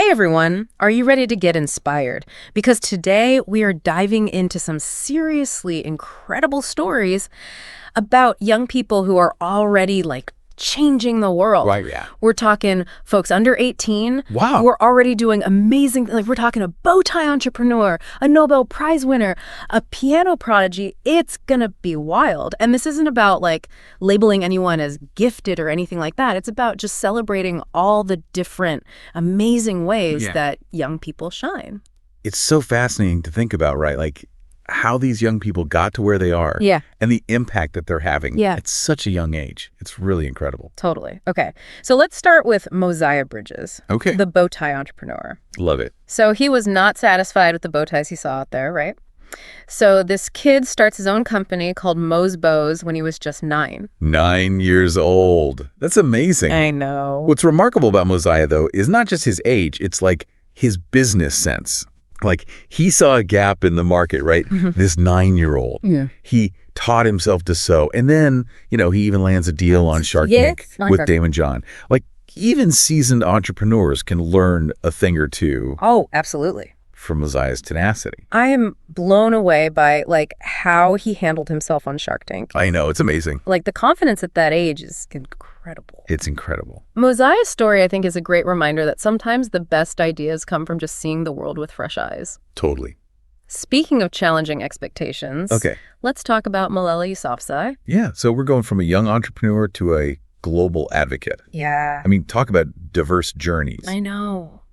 Hey everyone, are you ready to get inspired? Because today we are diving into some seriously incredible stories about young people who are already changing the world. Right, yeah. We're talking folks under 18 Wow. who are already doing amazing, we're talking a bow tie entrepreneur, a Nobel Prize winner, a piano prodigy. It's gonna be wild. And this isn't about labeling anyone as gifted or anything like that. It's about just celebrating all the different amazing ways that young people shine. It's so fascinating to think about, right? How these young people got to where they are. Yeah. And the impact that they're having at such a young age. It's really incredible. Totally. Okay. So let's start with Mosiah Bridges. Okay. The bow tie entrepreneur. Love it. So he was not satisfied with the bow ties he saw out there, right? So this kid starts his own company called Mo's Bows when he was just 9. 9 years old. That's amazing. I know. What's remarkable about Mosiah, though, is not just his age. It's his business sense. He saw a gap in the market, right? This 9-year-old. Yeah. He taught himself to sew. And then, he even lands a deal on Shark Tank with Damon John. Even seasoned entrepreneurs can learn a thing or two. Oh, absolutely. From Mosiah's tenacity. I am blown away by how he handled himself on Shark Tank. I know, it's amazing. The confidence at that age is incredible. It's incredible. Mosiah's story, I think, is a great reminder that sometimes the best ideas come from just seeing the world with fresh eyes. Totally. Speaking of challenging expectations, let's talk about Malala Yousafzai. Yeah, so we're going from a young entrepreneur to a global advocate. Yeah. I mean, talk about diverse journeys. I know.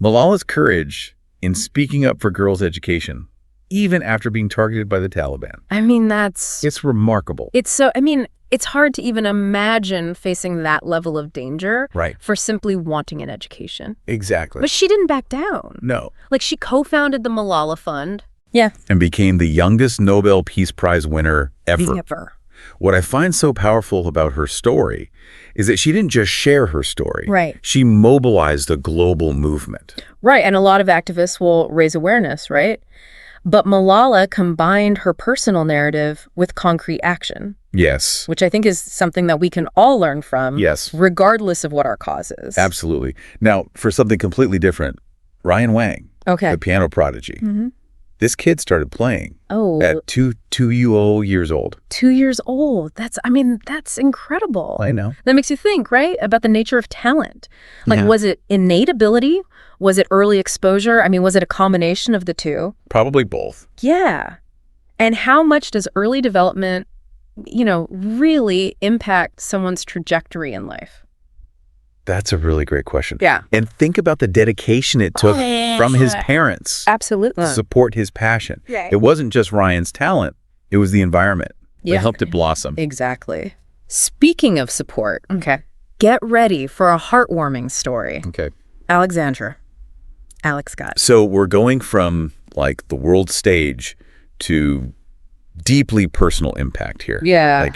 Malala's courage in speaking up for girls' education, even after being targeted by the Taliban. I mean, it's remarkable. It's hard to even imagine facing that level of danger for simply wanting an education. Exactly. But she didn't back down. No. She co-founded the Malala Fund. Yeah. And became the youngest Nobel Peace Prize winner ever. What I find so powerful about her story is that she didn't just share her story. Right. She mobilized a global movement. Right, and a lot of activists will raise awareness, right? But Malala combined her personal narrative with concrete action. Yes. Which I think is something that we can all learn from. Yes. Regardless of what our cause is. Absolutely. Now, for something completely different, Ryan Wang, the piano prodigy. This kid started playing at two years old. 2 years old. That's incredible. I know. That makes you think, right, about the nature of talent. Was it innate ability? Was it early exposure? Was it a combination of the two? Probably both. Yeah. And how much does early development, really impact someone's trajectory in life? That's a really great question. Yeah. And think about the dedication it took from his parents. Absolutely. To support his passion. Right. It wasn't just Ryan's talent. It was the environment that helped it blossom. Exactly. Speaking of support, get ready for a heartwarming story. Okay. Alexandra. Alex Scott. So we're going from the world stage to deeply personal impact here. Yeah.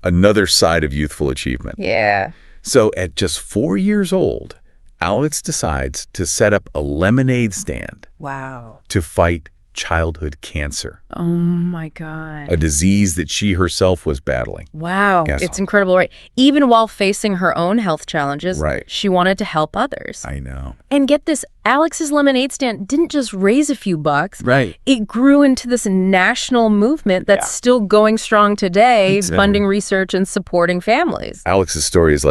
Another side of youthful achievement. Yeah. So at just 4 years old, Alex decides to set up a lemonade stand. Wow. To fight childhood cancer. Oh my God. A disease that she herself was battling. Wow. Yes. It's incredible, right? Even while facing her own health challenges, she wanted to help others. I know. And get this, Alex's lemonade stand didn't just raise a few bucks. Right. It grew into this national movement that's still going strong today, funding research and supporting families. Alex's story is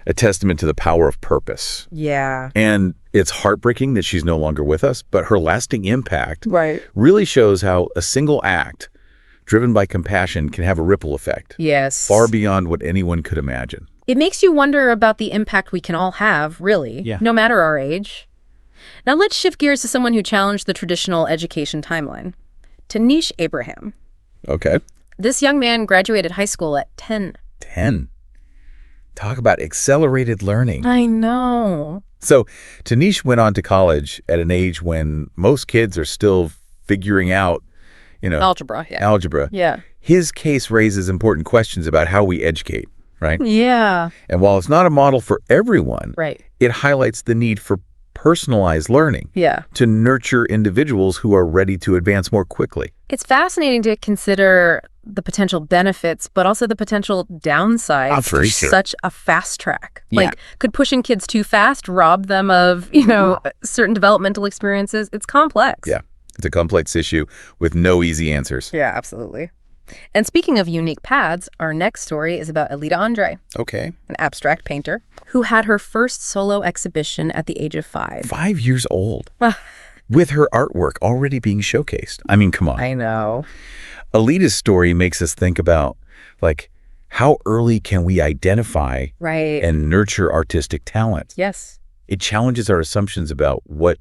a testament to the power of purpose. Yeah. And it's heartbreaking that she's no longer with us, but her lasting impact really shows how a single act driven by compassion can have a ripple effect. Yes. Far beyond what anyone could imagine. It makes you wonder about the impact we can all have, really, no matter our age. Now let's shift gears to someone who challenged the traditional education timeline. Tanish Abraham. Okay. This young man graduated high school at 10. 10. Talk about accelerated learning. I know. So Tanish went on to college at an age when most kids are still figuring out, algebra. Yeah. His case raises important questions about how we educate, right? Yeah. And while it's not a model for everyone, it highlights the need for personalized learning to nurture individuals who are ready to advance more quickly. It's fascinating to consider the potential benefits, but also the potential downsides for to sure. such a fast track. Yeah. Like, could pushing kids too fast rob them of, certain developmental experiences? It's complex. Yeah, it's a complex issue with no easy answers. Yeah, absolutely. And speaking of unique paths, our next story is about Alida Andre, Okay. an abstract painter who had her first solo exhibition at the age of 5. 5 years old. With her artwork already being showcased. I mean, come on. I know. Alida's story makes us think about, like, how early can we identify Right. and nurture artistic talent? Yes. It challenges our assumptions about what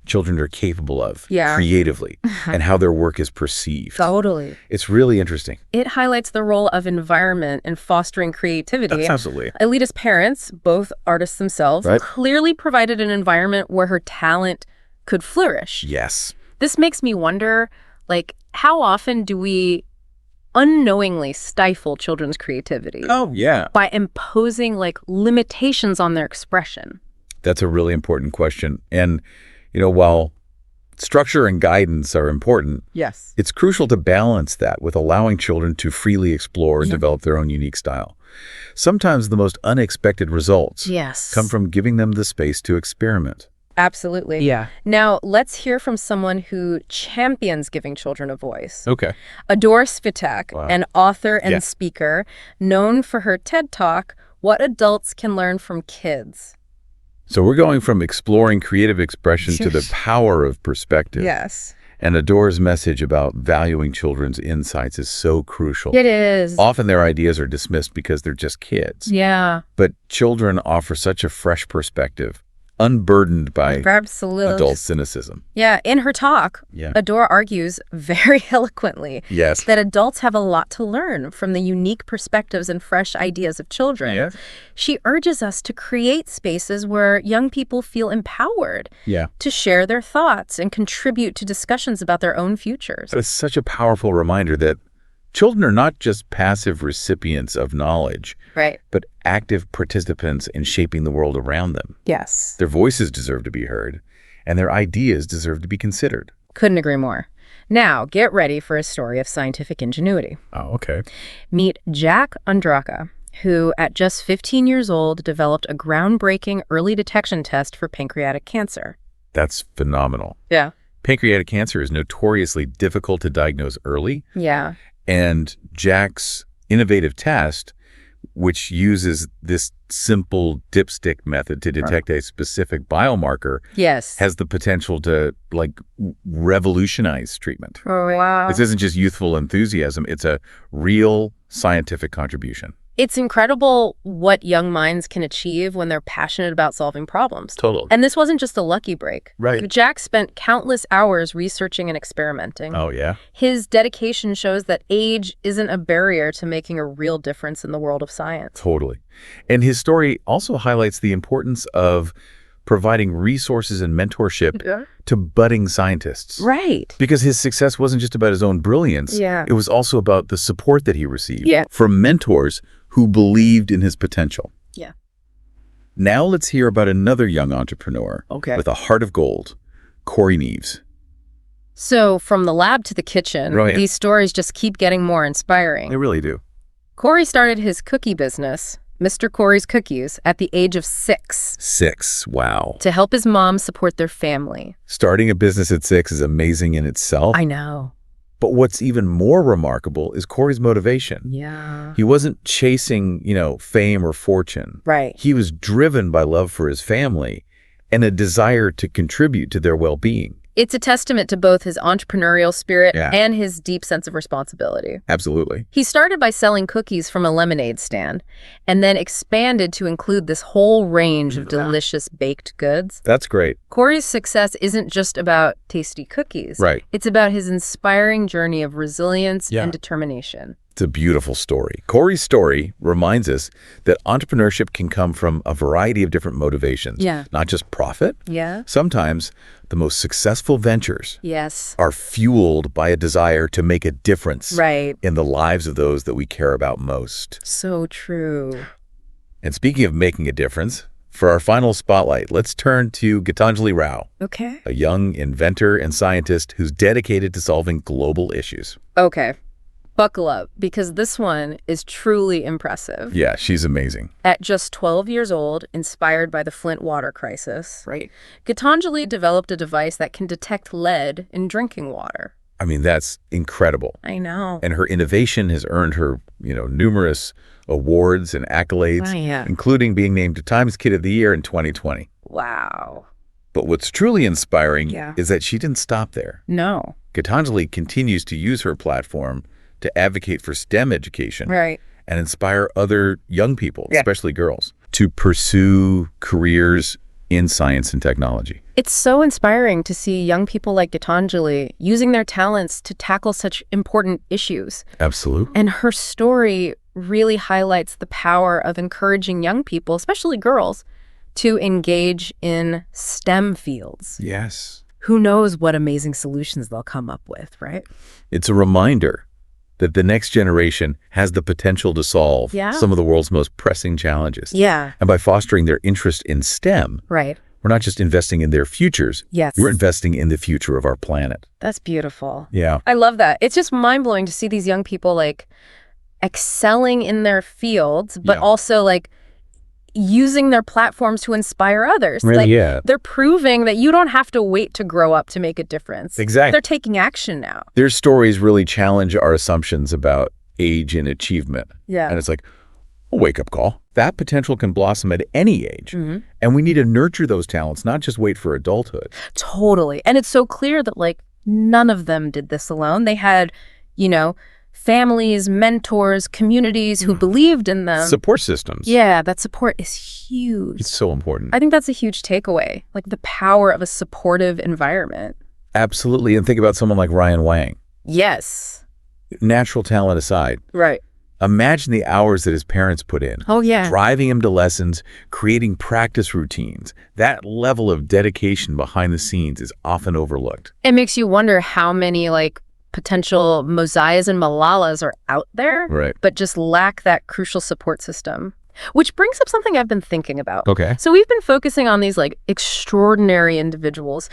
children are capable of creatively and how their work is perceived. Totally. It's really interesting. It highlights the role of environment in fostering creativity. That's absolutely. Alida's parents, both artists themselves, Right. clearly provided an environment where her talent could flourish. Yes. This makes me wonder, like, how often do we unknowingly stifle children's creativity Oh, yeah. by imposing, like, limitations on their expression? That's a really important question. And, while structure and guidance are important, Yes. it's crucial to balance that with allowing children to freely explore and develop their own unique style. Sometimes the most unexpected results Yes. come from giving them the space to experiment. Absolutely. Yeah. Now, let's hear from someone who champions giving children a voice. Okay. Adore Svitak, Wow. an author and Yeah. speaker, known for her TED Talk, What Adults Can Learn from Kids. So we're going from exploring creative expression to the power of perspective. Yes. And Adore's message about valuing children's insights is so crucial. It is. Often their ideas are dismissed because they're just kids. Yeah. But children offer such a fresh perspective, unburdened by Absolutely. adult cynicism. Yeah. In her talk, Yeah. Adore argues very eloquently Yes. that adults have a lot to learn from the unique perspectives and fresh ideas of children. Yes. She urges us to create spaces where young people feel empowered Yeah. to share their thoughts and contribute to discussions about their own futures. It's such a powerful reminder that children are not just passive recipients of knowledge, Right. but active participants in shaping the world around them. Yes. Their voices deserve to be heard, and their ideas deserve to be considered. Couldn't agree more. Now, get ready for a story of scientific ingenuity. Oh, okay. Meet Jack Ondraka, who at just 15 years old developed a groundbreaking early detection test for pancreatic cancer. That's phenomenal. Yeah. Pancreatic cancer is notoriously difficult to diagnose early, Yeah. and Jack's innovative test, which uses this simple dipstick method to detect a specific biomarker, Yes. has the potential to, revolutionize treatment. Oh, wow. This isn't just youthful enthusiasm. It's a real scientific contribution. It's incredible what young minds can achieve when they're passionate about solving problems. Total. And this wasn't just a lucky break. Right. Jack spent countless hours researching and experimenting. Oh, yeah? His dedication shows that age isn't a barrier to making a real difference in the world of science. Totally. And his story also highlights the importance of providing resources and mentorship to budding scientists. Right. Because his success wasn't just about his own brilliance. Yeah. It was also about the support that he received Yeah. from mentors who believed in his potential. Yeah. Now let's hear about another young entrepreneur with a heart of gold, Corey Neves. So from the lab to the kitchen, Right. these stories just keep getting more inspiring. They really do. Corey started his cookie business, Mr. Corey's Cookies, at the age of 6 6. Wow. to help his mom support their family. Starting a business at 6 is amazing in itself. I know. But what's even more remarkable is Corey's motivation. Yeah. He wasn't chasing, fame or fortune. Right. He was driven by love for his family and a desire to contribute to their well-being. It's a testament to both his entrepreneurial spirit Yeah. and his deep sense of responsibility. Absolutely. He started by selling cookies from a lemonade stand and then expanded to include this whole range of delicious baked goods. That's great. Corey's success isn't just about tasty cookies. Right. It's about his inspiring journey of resilience Yeah. and determination. It's a beautiful story. Corey's story reminds us that entrepreneurship can come from a variety of different motivations. Yeah. Not just profit. Yeah? Sometimes the most successful ventures Yes. are fueled by a desire to make a difference Right. in the lives of those that we care about most. So true. And speaking of making a difference, for our final spotlight, let's turn to Gitanjali Rao, Okay. a young inventor and scientist who's dedicated to solving global issues. Okay. Buckle up, because this one is truly impressive. Yeah, she's amazing. At just 12 years old, inspired by the Flint water crisis, Right. Gitanjali developed a device that can detect lead in drinking water. I mean, that's incredible. I know. And her innovation has earned her, numerous awards and accolades, Oh, yeah. including being named Times Kid of the Year in 2020. Wow. But what's truly inspiring Yeah. is that she didn't stop there. No. Gitanjali continues to use her platform to advocate for STEM education Right. and inspire other young people, Yeah. especially girls, to pursue careers in science and technology. It's so inspiring to see young people like Gitanjali using their talents to tackle such important issues. Absolutely. And her story really highlights the power of encouraging young people, especially girls, to engage in STEM fields. Yes. Who knows what amazing solutions they'll come up with, right? It's a reminder that the next generation has the potential to solve Yeah. some of the world's most pressing challenges. Yeah. And by fostering their interest in STEM, Right. we're not just investing in their futures, Yes. we're investing in the future of our planet. That's beautiful. Yeah. I love that. It's just mind-blowing to see these young people excelling in their fields, but Yeah. also using their platforms to inspire others. Yeah. They're proving that you don't have to wait to grow up to make a difference. Exactly. They're taking action now. Their stories really challenge our assumptions about age and achievement. Yeah. And it's like a wake-up call. That potential can blossom at any age. Mm-hmm. And we need to nurture those talents, not just wait for adulthood. Totally. And it's so clear that none of them did this alone. They had, families, mentors, communities who believed in them. Support systems. Yeah, that support is huge. It's so important. I think that's a huge takeaway, the power of a supportive environment. Absolutely. And think about someone like Ryan Wang. Yes. Natural talent aside, Right. imagine the hours that his parents put in. Oh, yeah. Driving him to lessons, creating practice routines. That level of dedication behind the scenes is often overlooked. It makes you wonder how many, potential Mosiahs and Malalas are out there, Right. but just lack that crucial support system. Which brings up something I've been thinking about. Okay. So we've been focusing on these, extraordinary individuals,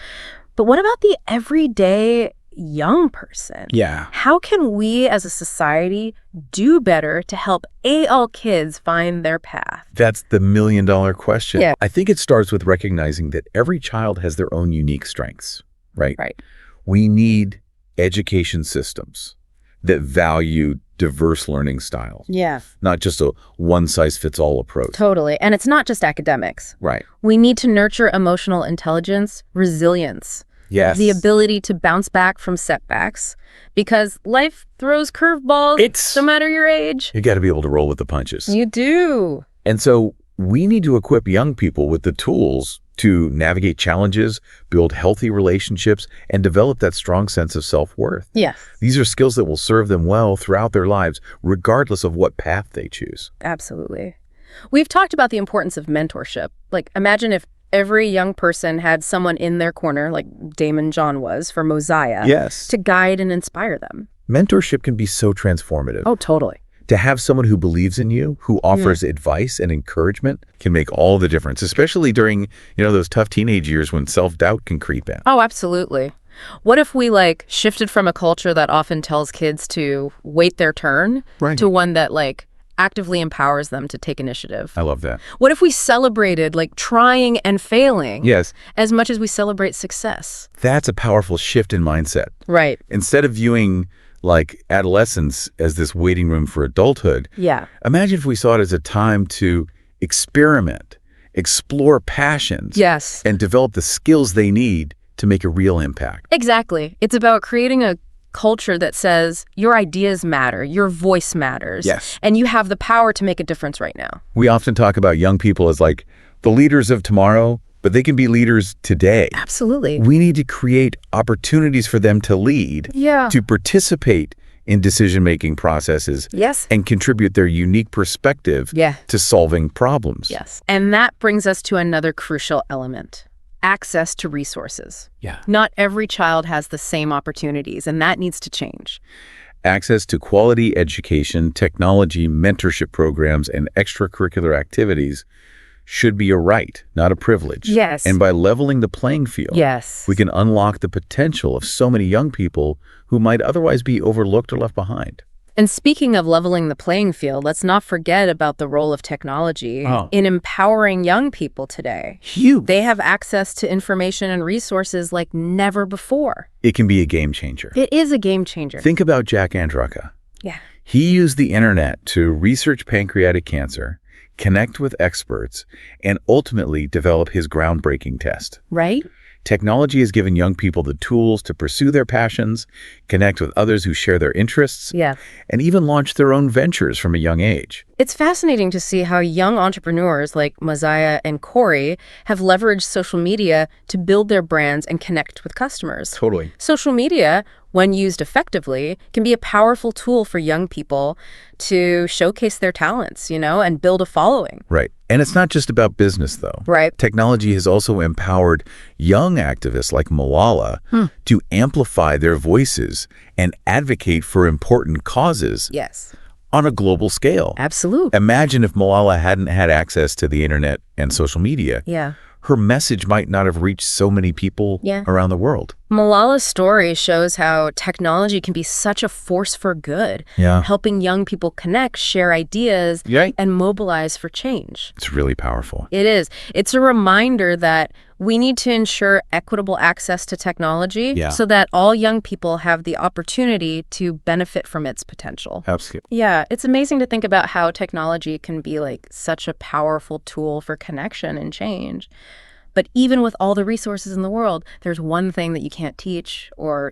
but what about the everyday young person? Yeah. How can we as a society do better to help all kids find their path? That's the million-dollar question. Yeah. I think it starts with recognizing that every child has their own unique strengths, right? Right. We need education systems that value diverse learning styles, Yeah. not just a one-size-fits-all approach. Totally. And it's not just academics. Right. We need to nurture emotional intelligence, resilience, Yes. the ability to bounce back from setbacks, because life throws curveballs no matter your age. You got to be able to roll with the punches. You do. And so we need to equip young people with the tools to navigate challenges, build healthy relationships, and develop that strong sense of self-worth. Yes, These are skills that will serve them well throughout their lives, regardless of what path they choose. absolutely. We've talked about the importance of mentorship. Imagine if every young person had someone in their corner, like Damon John was for Mosiah, Yes. to guide and inspire them. Mentorship can be so transformative. Oh, totally. To have someone who believes in you, who offers advice and encouragement, can make all the difference, especially during, those tough teenage years when self-doubt can creep in. Oh, absolutely. What if we shifted from a culture that often tells kids to wait their turn Right. to one that actively empowers them to take initiative? I love that. What if we celebrated trying and failing Yes, as much as we celebrate success? that's a powerful shift in mindset. Right. Instead of viewing adolescence as this waiting room for adulthood, Yeah. imagine if we saw it as a time to experiment, explore passions, Yes. and develop the skills they need to make a real impact. Exactly. It's about creating a culture that says your ideas matter, your voice matters. Yes. And you have the power to make a difference right now. We often talk about young people as the leaders of tomorrow, but they can be leaders today. Absolutely. We need to create opportunities for them to lead, Yeah. to participate in decision-making processes, Yes. and contribute their unique perspective Yeah. to solving problems. Yes. And that brings us to another crucial element: access to resources. Yeah. Not every child has the same opportunities, and that needs to change. Access to quality education, technology, mentorship programs, and extracurricular activities should be a right, not a privilege. Yes. And by leveling the playing field, Yes. we can unlock the potential of so many young people who might otherwise be overlooked or left behind. And speaking of leveling the playing field, let's not forget about the role of technology in empowering young people today. Huge. They have access to information and resources like never before. It can be a game changer. It is a game changer. Think about Jack Androcka. Yeah. He used the internet to research pancreatic cancer, connect with experts, and ultimately develop his groundbreaking test. Right? Technology has given young people the tools to pursue their passions, connect with others who share their interests, and even launch their own ventures from a young age. It's fascinating to see how young entrepreneurs like Mosiah and Corey have leveraged social media to build their brands and connect with customers. Totally. Social media, when used effectively, can be a powerful tool for young people to showcase their talents, and build a following. Right. And it's not just about business, though. Right. Technology has also empowered young activists like Malala to amplify their voices and advocate for important causes. Yes. On a global scale. Absolutely. Imagine if Malala hadn't had access to the internet and social media. Yeah. Her message might not have reached so many people around the world. Malala's story shows how technology can be such a force for good, helping young people connect, share ideas, and mobilize for change. It's really powerful. It is. It's a reminder that we need to ensure equitable access to technology so that all young people have the opportunity to benefit from its potential. Absolutely. Yeah, it's amazing to think about how technology can be like such a powerful tool for connection and change. But even with all the resources in the world, there's one thing that you can't teach or,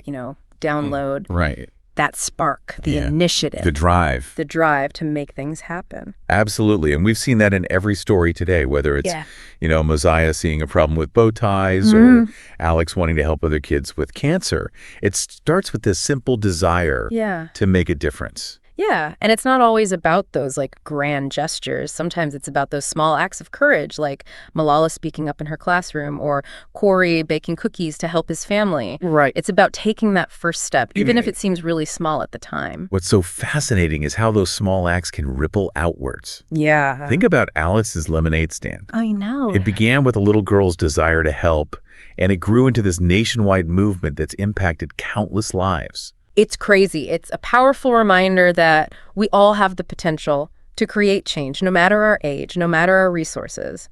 download. Right. That spark, the initiative. The drive. The drive to make things happen. Absolutely. And we've seen that in every story today, whether it's, Mosiah seeing a problem with bow ties or Alex wanting to help other kids with cancer. It starts with this simple desire to make a difference. Yeah, and it's not always about those grand gestures. Sometimes it's about those small acts of courage, like Malala speaking up in her classroom or Corey baking cookies to help his family. Right. It's about taking that first step, even if it seems really small at the time. What's so fascinating is how those small acts can ripple outwards. Yeah. Think about Alice's lemonade stand. I know. It began with a little girl's desire to help, and it grew into this nationwide movement that's impacted countless lives. It's crazy. It's a powerful reminder that we all have the potential to create change, no matter our age, no matter our resources.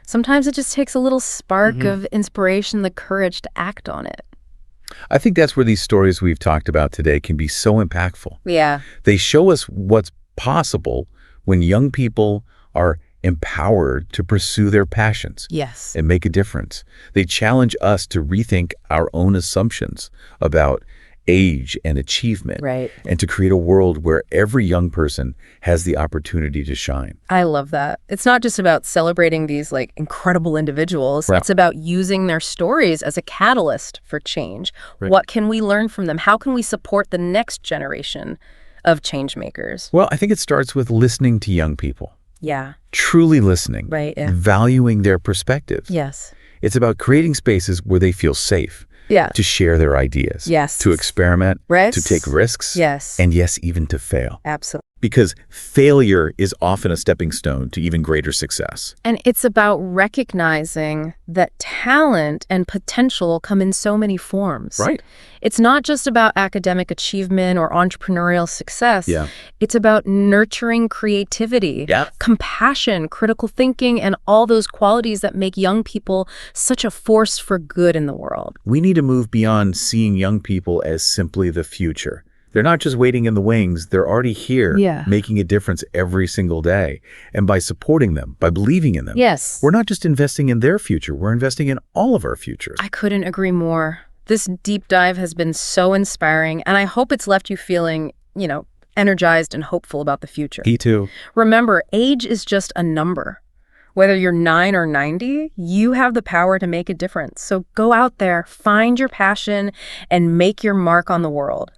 Sometimes it just takes a little spark of inspiration, the courage to act on it. I think that's where these stories we've talked about today can be so impactful. Yeah. They show us what's possible when young people are empowered to pursue their passions and make a difference. They challenge us to rethink our own assumptions about age and achievement, and to create a world where every young person has the opportunity to shine. I love that. It's not just about celebrating these incredible individuals. It's about using their stories as a catalyst for change. What can we learn from them? How can we support the next generation of change makers? Well, I think it starts with listening to young people. Yeah. Truly listening. Valuing their perspectives. Yes. It's about creating spaces where they feel safe. To share their ideas. To experiment. To take risks. And yes, even to fail. Absolutely. Because failure is often a stepping stone to even greater success. And it's about recognizing that talent and potential come in so many forms. It's not just about academic achievement or entrepreneurial success. It's about nurturing creativity, compassion, critical thinking, and all those qualities that make young people such a force for good in the world. We need to move beyond seeing young people as simply the future. They're not just waiting in the wings, they're already here, making a difference every single day. And by supporting them, by believing in them, we're not just investing in their future, we're investing in all of our futures. I couldn't agree more. This deep dive has been so inspiring, and I hope it's left you feeling, energized and hopeful about the future. Me too. Remember, age is just a number. Whether you're 9 or 90, you have the power to make a difference. So go out there, find your passion, and make your mark on the world.